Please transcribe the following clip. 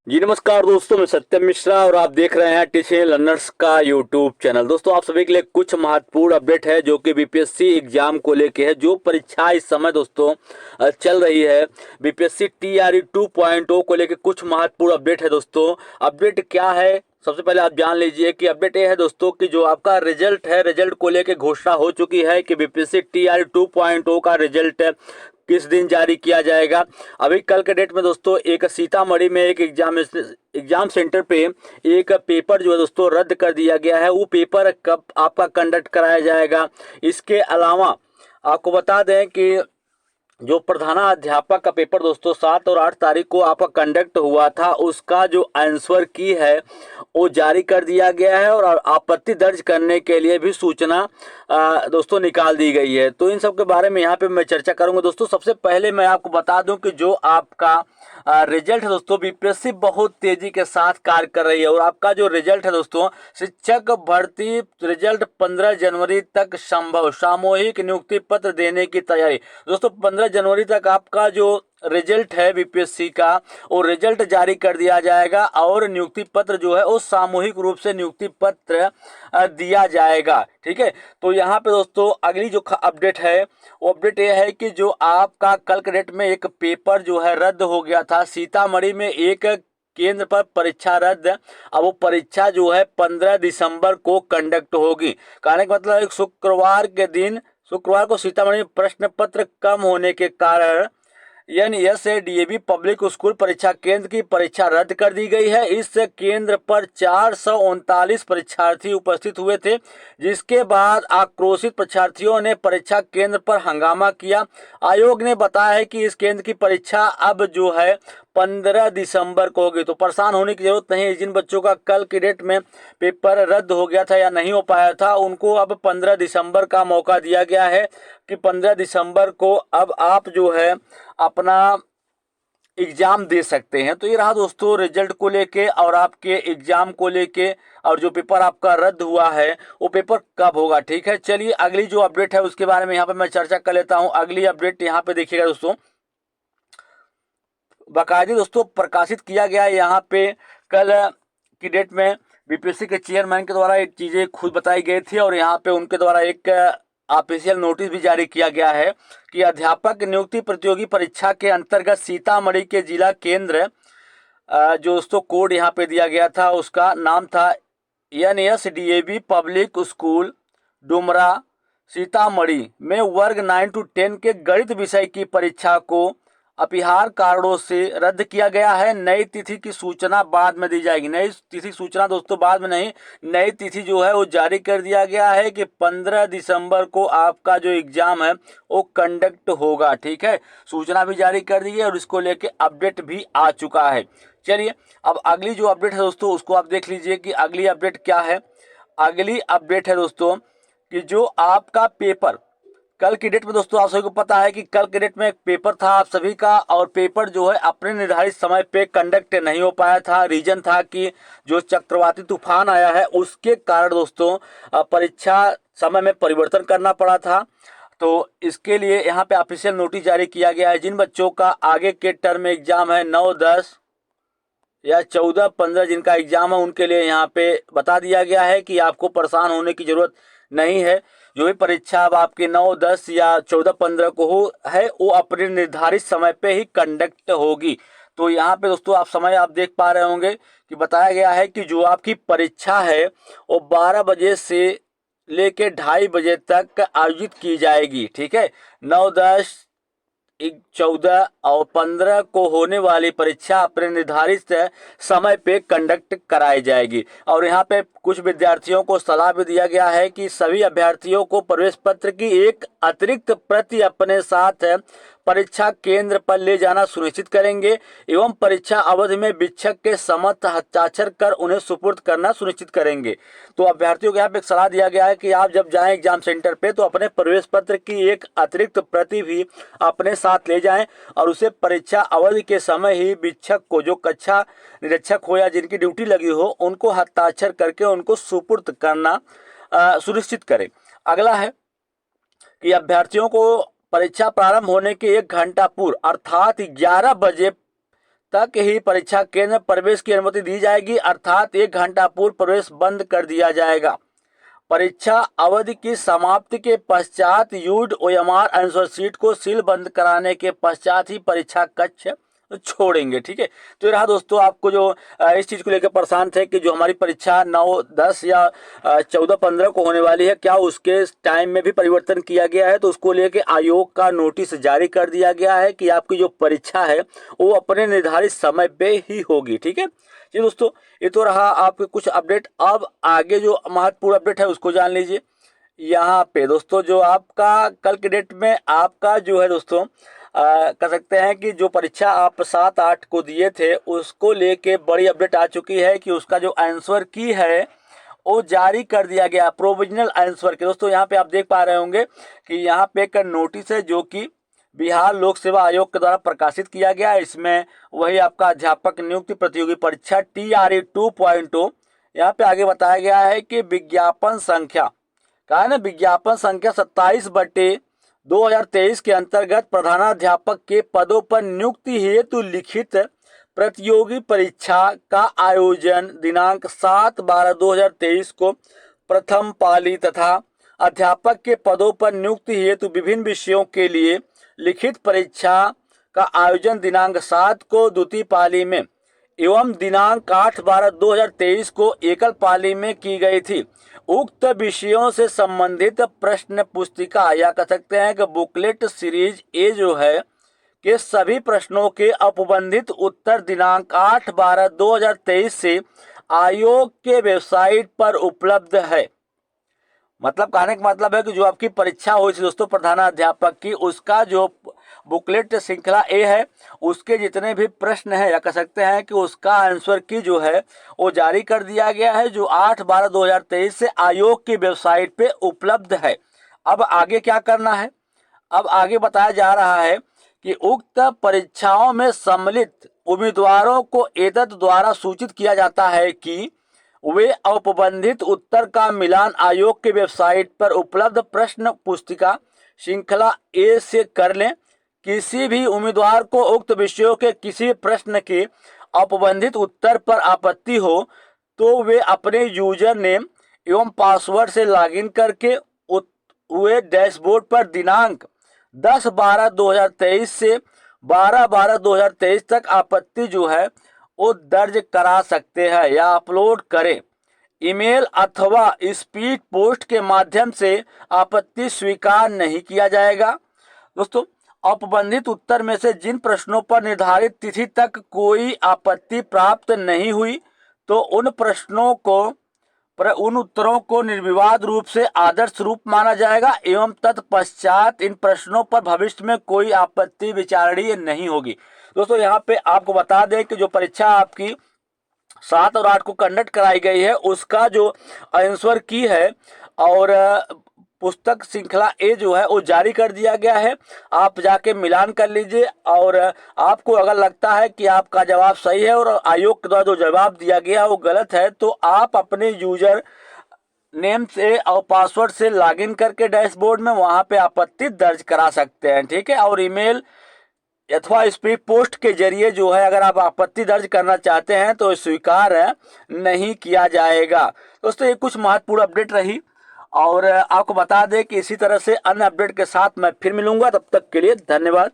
जी नमस्कार दोस्तों, मैं सत्यम मिश्रा और आप देख रहे हैं टीचिंग लर्नर्स का यूट्यूब चैनल। दोस्तों, आप सभी के लिए कुछ महत्वपूर्ण अपडेट है जो कि बीपीएससी एग्जाम को लेके है। जो परीक्षा इस समय दोस्तों चल रही है, बीपीएससी टीआरई 2.0 को लेके कुछ महत्वपूर्ण अपडेट है। दोस्तों, अपडेट क्या है सबसे पहले आप जान लीजिए कि अपडेट ये है दोस्तों कि जो आपका रिजल्ट है, रिजल्ट को लेके घोषणा हो चुकी है कि बीपीएससी टीआरई 2.0 का रिजल्ट किस दिन जारी किया जाएगा। अभी कल के डेट में दोस्तों एक सीतामढ़ी में एक एग्जाम सेंटर पे एक पेपर जो है दोस्तों रद्द कर दिया गया है। वो पेपर कब आपका कंडक्ट कराया जाएगा, इसके अलावा आपको बता दें कि जो प्रधानाध्यापक का पेपर दोस्तों 7 और 8 तारीख को आपका कंडक्ट हुआ था, उसका जो आंसर की है वो जारी कर दिया गया है और आपत्ति दर्ज करने के लिए भी सूचना दोस्तों निकाल दी गई है। तो इन सब के बारे में यहाँ पे मैं चर्चा करूंगा। दोस्तों, सबसे पहले मैं आपको बता दूं कि जो आपका रिजल्ट है दोस्तों, बीपीएससी बहुत तेजी के साथ कार्य कर रही है और आपका जो रिजल्ट है दोस्तों, शिक्षक भर्ती रिजल्ट 15 जनवरी तक संभव, सामूहिक नियुक्ति पत्र देने की तैयारी। दोस्तों, 15 जनवरी तक आपका जो रिजल्ट है बीपीएससी का, वो रिजल्ट जारी कर दिया जाएगा और नियुक्ति पत्र जो है वो सामूहिक रूप से नियुक्ति पत्र दिया जाएगा। ठीक है, तो यहाँ पे दोस्तों अगली जो अपडेट है वो अपडेट ये है कि जो आपका कल के डेट में एक पेपर जो है रद्द हो गया था सीतामढ़ी में, एक केंद्र पर परीक्षा रद्द। अब वो परीक्षा जो है 15 दिसंबर को कंडक्ट होगी। कहने का मतलब एक शुक्रवार को सीतामढ़ी में प्रश्न पत्र कम होने के कारण एनएसएडीएवी पब्लिक स्कूल परीक्षा केंद्र की परीक्षा रद्द कर दी गई है। इस केंद्र पर 439 परीक्षार्थी उपस्थित हुए थे, जिसके बाद आक्रोशित परीक्षार्थियों ने परीक्षा केंद्र पर हंगामा किया। आयोग ने बताया है कि इस केंद्र की परीक्षा अब जो है 15 दिसंबर को होगी। तो परेशान होने की जरूरत नहीं है। जिन बच्चों का कल की डेट में पेपर रद्द हो गया था या नहीं हो पाया था, उनको अब 15 दिसंबर का मौका दिया गया है कि 15 दिसंबर को अब आप जो है अपना एग्जाम दे सकते हैं। तो ये रहा दोस्तों रिजल्ट को लेके और आपके एग्जाम को लेके, और जो पेपर आपका रद्द हुआ है वो पेपर कब होगा। ठीक है, चलिए अगली जो अपडेट है उसके बारे में यहाँ पे मैं चर्चा कर लेता हूँ। अगली अपडेट यहाँ पे देखिएगा दोस्तों, बाकायदे दोस्तों प्रकाशित किया गया है यहाँ पे कल की डेट में। बीपीएससी के चेयरमैन के द्वारा एक चीजें खुद बताई गई थी और यहाँ पे उनके द्वारा एक ऑफिशियल नोटिस भी जारी किया गया है कि अध्यापक नियुक्ति प्रतियोगी परीक्षा के अंतर्गत सीतामढ़ी के जिला केंद्र, जो दोस्तों कोड यहाँ पे दिया गया था उसका नाम था एनएसडीएवी पब्लिक स्कूल डुमरा सीतामढ़ी में वर्ग 9 to 10 के गणित विषय की परीक्षा को अपरिहार्य कारणों से रद्द किया गया है। नई तिथि की सूचना बाद में दी जाएगी। नई तिथि सूचना दोस्तों बाद में नहीं, नई तिथि जो है वो जारी कर दिया गया है कि 15 दिसंबर को आपका जो एग्जाम है वो कंडक्ट होगा। ठीक है, सूचना भी जारी कर दी है और इसको लेके अपडेट भी आ चुका है। चलिए अब अगली जो अपडेट है दोस्तों उसको आप देख लीजिए कि अगली अपडेट क्या है। अगली अपडेट है दोस्तों कि जो आपका पेपर कल की डेट में दोस्तों, आप सभी को पता है कि कल की डेट में एक पेपर था आप सभी का, और पेपर जो है अपने निर्धारित समय पे कंडक्ट नहीं हो पाया था। रीजन था कि जो चक्रवाती तूफान आया है उसके कारण दोस्तों परीक्षा समय में परिवर्तन करना पड़ा था। तो इसके लिए यहाँ पे ऑफिशियल नोटिस जारी किया गया है। जिन बच्चों का आगे के टर्म एग्जाम है 9-10 या 14-15 जिनका एग्जाम है, उनके लिए यहाँ पे बता दिया गया है कि आपको परेशान होने की जरूरत नहीं है। जो भी परीक्षा अब आपके 9-10 या 14-15 को हो है वो अपने निर्धारित समय पे ही कंडक्ट होगी। तो यहाँ पे दोस्तों आप समय आप देख पा रहे होंगे कि बताया गया है कि जो आपकी परीक्षा है वो 12 बजे से लेके 2:30 बजे तक आयोजित की जाएगी। ठीक है, 9-10 14 और 15 को होने वाली परीक्षा अपने निर्धारित समय पे कंडक्ट कराई जाएगी। और यहाँ पे कुछ विद्यार्थियों को सलाह भी दिया गया है कि सभी अभ्यर्थियों को प्रवेश पत्र की एक अतिरिक्त प्रति अपने साथ परीक्षा केंद्र पर ले जाना सुनिश्चित करेंगे एवं परीक्षा अवधि में शिक्षक के समक्ष हस्ताक्षर कर उन्हें सुपुर्द करना सुनिश्चित करेंगे। तो अभ्यर्थियों को यहाँ पे सलाह दिया गया है कि आप जब जाएं एग्जाम सेंटर पे तो अपने प्रवेश पत्र की एक अतिरिक्त प्रति भी अपने साथ ले जाएं और उसे परीक्षा अवधि के समय ही शिक्षक को, जो कक्षा निरीक्षक हो या जिनकी ड्यूटी लगी हो, उनको हस्ताक्षर करके उनको सुपुर्द करना सुनिश्चित करें। अगला है कि अभ्यर्थियों को परीक्षा प्रारंभ होने के 1 घंटा पूर्व अर्थात 11 बजे तक ही परीक्षा केंद्र में प्रवेश की अनुमति दी जाएगी, अर्थात 1 घंटा पूर्व प्रवेश बंद कर दिया जाएगा। परीक्षा अवधि की समाप्ति के पश्चात यूड ओएमआर आंसर शीट को सील बंद कराने के पश्चात ही परीक्षा कक्ष छोड़ेंगे। ठीक है, तो ये रहा दोस्तों, आपको जो इस चीज़ को लेकर परेशान थे कि जो हमारी परीक्षा 9, 10 या 14, 15 को होने वाली है, क्या उसके टाइम में भी परिवर्तन किया गया है। तो उसको लेकर आयोग का नोटिस जारी कर दिया गया है कि आपकी जो परीक्षा है वो अपने निर्धारित समय पे ही होगी। ठीक है जी दोस्तों, ये तो रहा आपके कुछ अपडेट। अब आगे जो महत्वपूर्ण अपडेट है उसको जान लीजिए। यहाँ पे दोस्तों जो आपका कल के डेट में आपका जो है दोस्तों कह सकते हैं कि जो परीक्षा आप 7-8 को दिए थे उसको लेके बड़ी अपडेट आ चुकी है कि उसका जो आंसर की है वो जारी कर दिया गया, प्रोविजनल आंसर के। दोस्तों यहाँ पे आप देख पा रहे होंगे कि यहाँ पे एक नोटिस है जो कि बिहार लोक सेवा आयोग के द्वारा प्रकाशित किया गया है। इसमें वही आपका अध्यापक नियुक्ति प्रतियोगी परीक्षा TRE 2.0, यहाँ पे आगे बताया गया है कि विज्ञापन संख्या कहा है ना, विज्ञापन संख्या 27/2023 के अंतर्गत प्रधानाध्यापक के पदों पर नियुक्ति हेतु लिखित प्रतियोगी परीक्षा का आयोजन दिनांक 7/12/2023 को प्रथम पाली तथा अध्यापक के पदों पर नियुक्ति हेतु विभिन्न विषयों के लिए लिखित परीक्षा का आयोजन दिनांक 7 को द्वितीय पाली में एवं दिनांक 8/12/2023 को एकल पाली में की गई थी। उक्त विषयों से संबंधित प्रश्न पुस्तिका या कह सकते हैं कि बुकलेट सीरीज ए जो है के सभी प्रश्नों के औपबंधित उत्तर दिनांक 8/12/2023 से आयोग के वेबसाइट पर उपलब्ध है। मतलब कहने का मतलब है कि जो आपकी परीक्षा हुई थी दोस्तों प्रधानाध्यापक की, उसका जो बुकलेट श्रृंखला ए है उसके जितने भी प्रश्न हैं या कह सकते हैं कि उसका आंसर की जो है वो जारी कर दिया गया है, जो 8/12/2023 से आयोग की वेबसाइट पे उपलब्ध है। अब आगे क्या करना है, अब आगे बताया जा रहा है कि उक्त परीक्षाओं में सम्मिलित उम्मीदवारों को एतद द्वारा सूचित किया जाता है कि वे औपबंधित उत्तर का मिलान आयोग के वेबसाइट पर उपलब्ध प्रश्न पुस्तिका श्रृंखला ए से कर लें। किसी भी उम्मीदवार को उक्त विषयों के किसी प्रश्न के औपबंधित उत्तर पर आपत्ति हो तो वे अपने यूजर नेम एवं पासवर्ड से लॉगिन करके हुए डैशबोर्ड पर दिनांक 10/12/2023 से 12/12/2023 तक आपत्ति जो है वो दर्ज करा सकते हैं या अपलोड करें। ईमेल अथवा स्पीड पोस्ट के माध्यम से आपत्ति स्वीकार नहीं किया जाएगा। दोस्तों औपबंधित उत्तर में से जिन प्रश्नों पर निर्धारित तिथि तक कोई आपत्ति प्राप्त नहीं हुई तो उन उत्तरों को निर्विवाद रूप से आदर्श रूप माना जाएगा एवं तत्पश्चात इन प्रश्नों पर भविष्य में कोई आपत्ति विचारणीय नहीं होगी। दोस्तों यहाँ पे आपको बता दें कि जो परीक्षा आपकी 7 और 8 को कंडक्ट कराई गई है उसका जो आंसर की है और पुस्तक श्रृंखला ए जो है वो जारी कर दिया गया है। आप जाके मिलान कर लीजिए और आपको अगर लगता है कि आपका जवाब सही है और आयोग के द्वारा जो जवाब दिया गया है वो गलत है तो आप अपने यूजर नेम से और पासवर्ड से लॉगिन करके डैशबोर्ड में वहां पे आपत्ति दर्ज करा सकते हैं। ठीक है, और ईमेल अथवा स्पीड पोस्ट के जरिए जो है अगर आप आपत्ति दर्ज करना चाहते हैं तो स्वीकार नहीं किया जाएगा। दोस्तों ये कुछ महत्वपूर्ण अपडेट रही और आपको बता दें कि इसी तरह से अन्य अपडेट के साथ मैं फिर मिलूंगा, तब तक के लिए धन्यवाद।